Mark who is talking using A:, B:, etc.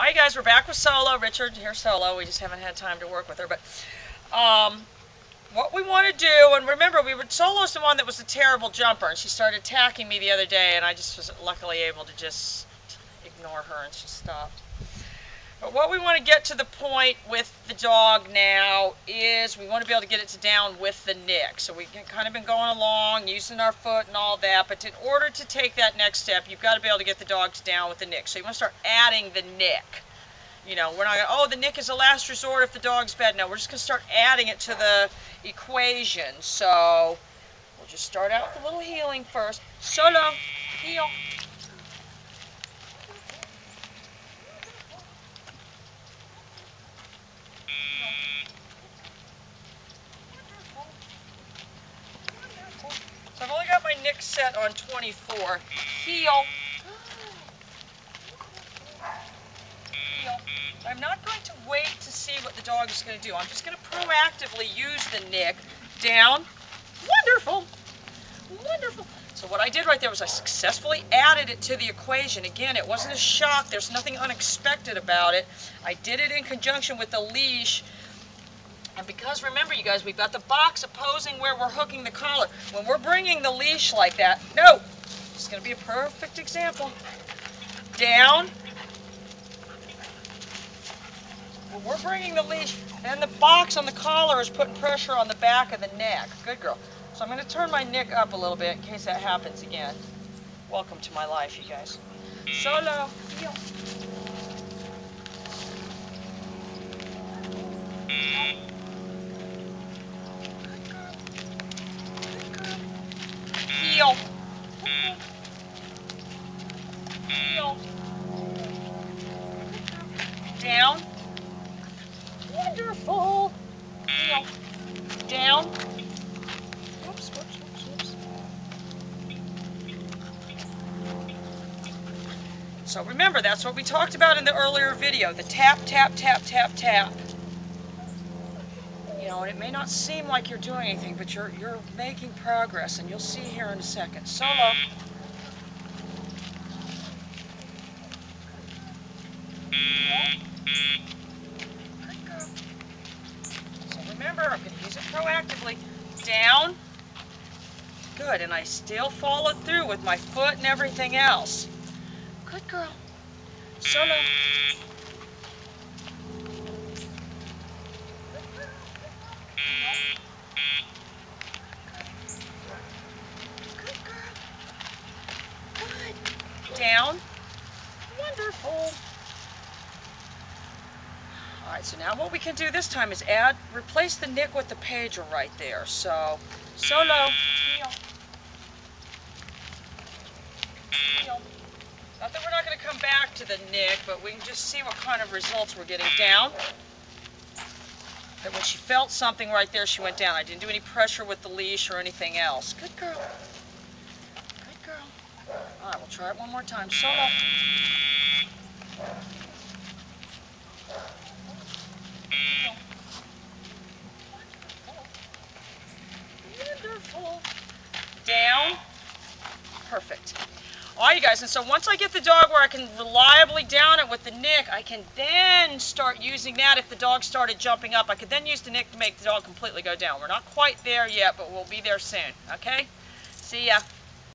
A: Alright guys, we're back with Solo. Richard here Solo. We just haven't had time to work with her. But what we want to do, and remember, Solo's the one that was a terrible jumper, and she started attacking me the other day, and I just was luckily able to just ignore her, and she stopped. But what we want to get to the point with the dog now is we want to be able to get it to down with the nick. So we've kind of been going along, using our foot and all that, but in order to take that next step, you've got to be able to get the dogs down with the nick. So you want to start adding the nick. You know, we're not going to, oh, the nick is a last resort if the dog's bad. No, we're just going to start adding it to the equation. So we'll just start out with a little heeling first. Solo, heel. So I've only got my nick set on 24. Heel. Heel. I'm not going to wait to see what the dog is going to do. I'm just going to proactively use the nick. Down. Wonderful. Wonderful. So what I did right there was I successfully added it to the equation. Again, it wasn't a shock. There's nothing unexpected about it. I did it in conjunction with the leash. And because, remember you guys, we've got the box opposing where we're hooking the collar. When we're bringing the leash like that, no, this is going to be a perfect example. Down. When we're bringing the leash, and the box on the collar is putting pressure on the back of the neck. Good girl. So I'm going to turn my nick up a little bit in case that happens again. Welcome to my life, you guys. Solo. Heel. Heel. Heel. Down. Wonderful. Heel. Down. Whoops, whoops, whoops, whoops. So remember, that's what we talked about in the earlier video. The tap, tap, tap, tap, tap. You know, and it may not seem like you're doing anything, but you're making progress, and you'll see here in a second. Solo. So remember, I'm going to use it proactively. Down. Good, and I still follow through with my foot and everything else. Good girl. Solo. Down. Wonderful. Alright, so now what we can do this time is replace the nick with the pager right there. So, solo. Heel. Heel. Not that we're not going to come back to the nick, but we can just see what kind of results we're getting. Down. That when she felt something right there, she went down. I didn't do any pressure with the leash or anything else. Good girl. Good girl. All right, we'll try it one more time. Solo. Wonderful. Down. Perfect. All right, you guys, and so once I get the dog where I can reliably down it with the nick, I can then start using that. If the dog started jumping up, I could then use the nick to make the dog completely go down. We're not quite there yet, but we'll be there soon, okay? See ya.